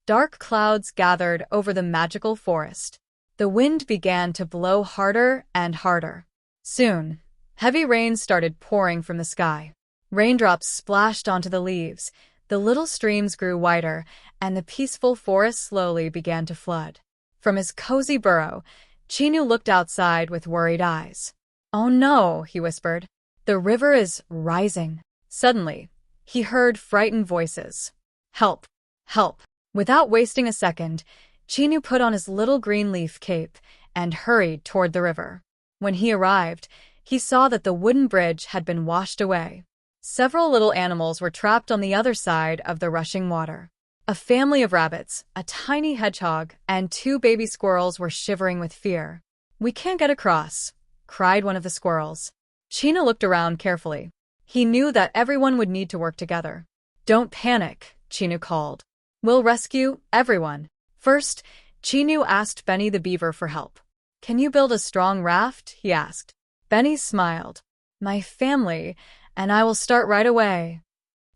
Dark clouds gathered over the magical forest. The wind began to blow harder and harder. Soon, heavy rain started pouring from the sky. Raindrops splashed onto the leaves, the little streams grew wider, and the peaceful forest slowly began to flood. From his cozy burrow, Chinnu looked outside with worried eyes. "Oh no," he whispered. "The river is rising." Suddenly, he heard frightened voices. "Help! Help!" Without wasting a second, Chinnu put on his little green leaf cape and hurried toward the river. When he arrived, he saw that the wooden bridge had been washed away. Several little animals were trapped on the other side of the rushing water. A family of rabbits, a tiny hedgehog, and 2 baby squirrels were shivering with fear. "We can't get across," cried one of the squirrels. Chinnu looked around carefully. He knew that everyone would need to work together. "Don't panic," Chinnu called. "We'll rescue everyone." First, Chinnu asked Benny the beaver for help. "Can you build a strong raft?" he asked. Benny smiled. "My family, and I will start right away."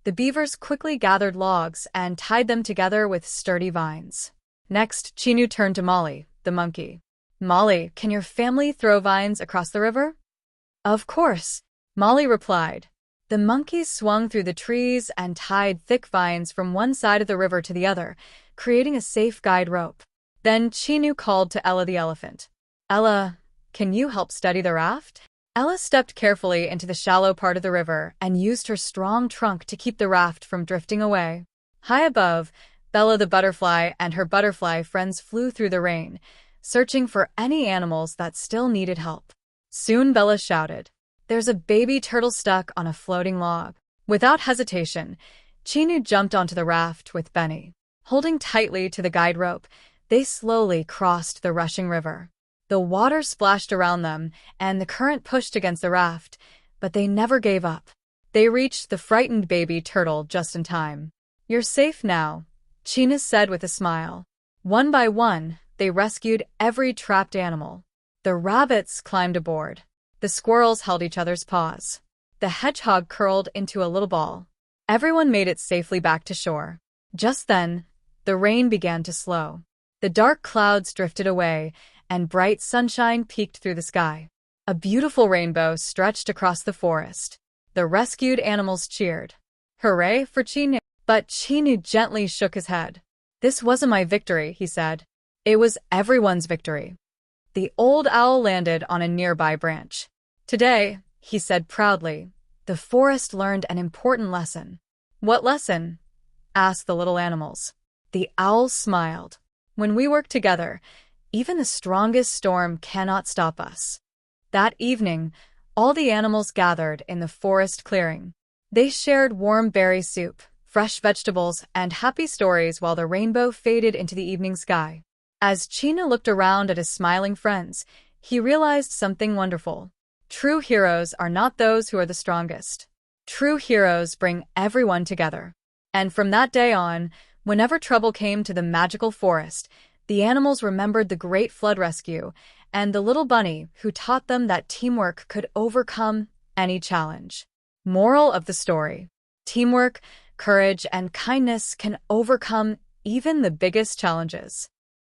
The beavers quickly gathered logs and tied them together with sturdy vines. Next, Chinnu turned to Molly, the monkey. "Molly, can your family throw vines across the river?" "Of course," Molly replied. The monkeys swung through the trees and tied thick vines from one side of the river to the other, creating a safe guide rope. Then Chinnu called to Ella the elephant. "Ella, can you help steady the raft?" Ella stepped carefully into the shallow part of the river and used her strong trunk to keep the raft from drifting away. High above, Bella the butterfly and her butterfly friends flew through the rain, searching for any animals that still needed help. Soon Bella shouted, "There's a baby turtle stuck on a floating log." Without hesitation, Chinnu jumped onto the raft with Benny. Holding tightly to the guide rope, they slowly crossed the rushing river. The water splashed around them, and the current pushed against the raft, but they never gave up. They reached the frightened baby turtle just in time. "You're safe now," Chinnu said with a smile. One by one, they rescued every trapped animal. The rabbits climbed aboard. The squirrels held each other's paws. The hedgehog curled into a little ball. Everyone made it safely back to shore. Just then, the rain began to slow. The dark clouds drifted away, and bright sunshine peeked through the sky. A beautiful rainbow stretched across the forest. The rescued animals cheered. "Hooray for Chinnu!" But Chinnu gently shook his head. "This wasn't my victory," he said. "It was everyone's victory." The old owl landed on a nearby branch. "Today," he said proudly, "the forest learned an important lesson." "What lesson?" asked the little animals. The owl smiled. "When we work together, even the strongest storm cannot stop us." That evening, all the animals gathered in the forest clearing. They shared warm berry soup, fresh vegetables, and happy stories while the rainbow faded into the evening sky. As Chinnu looked around at his smiling friends, he realized something wonderful. True heroes are not those who are the strongest. True heroes bring everyone together. And from that day on, whenever trouble came to the magical forest, the animals remembered the great flood rescue and the little bunny who taught them that teamwork could overcome any challenge. Moral of the story: teamwork, courage, and kindness can overcome even the biggest challenges.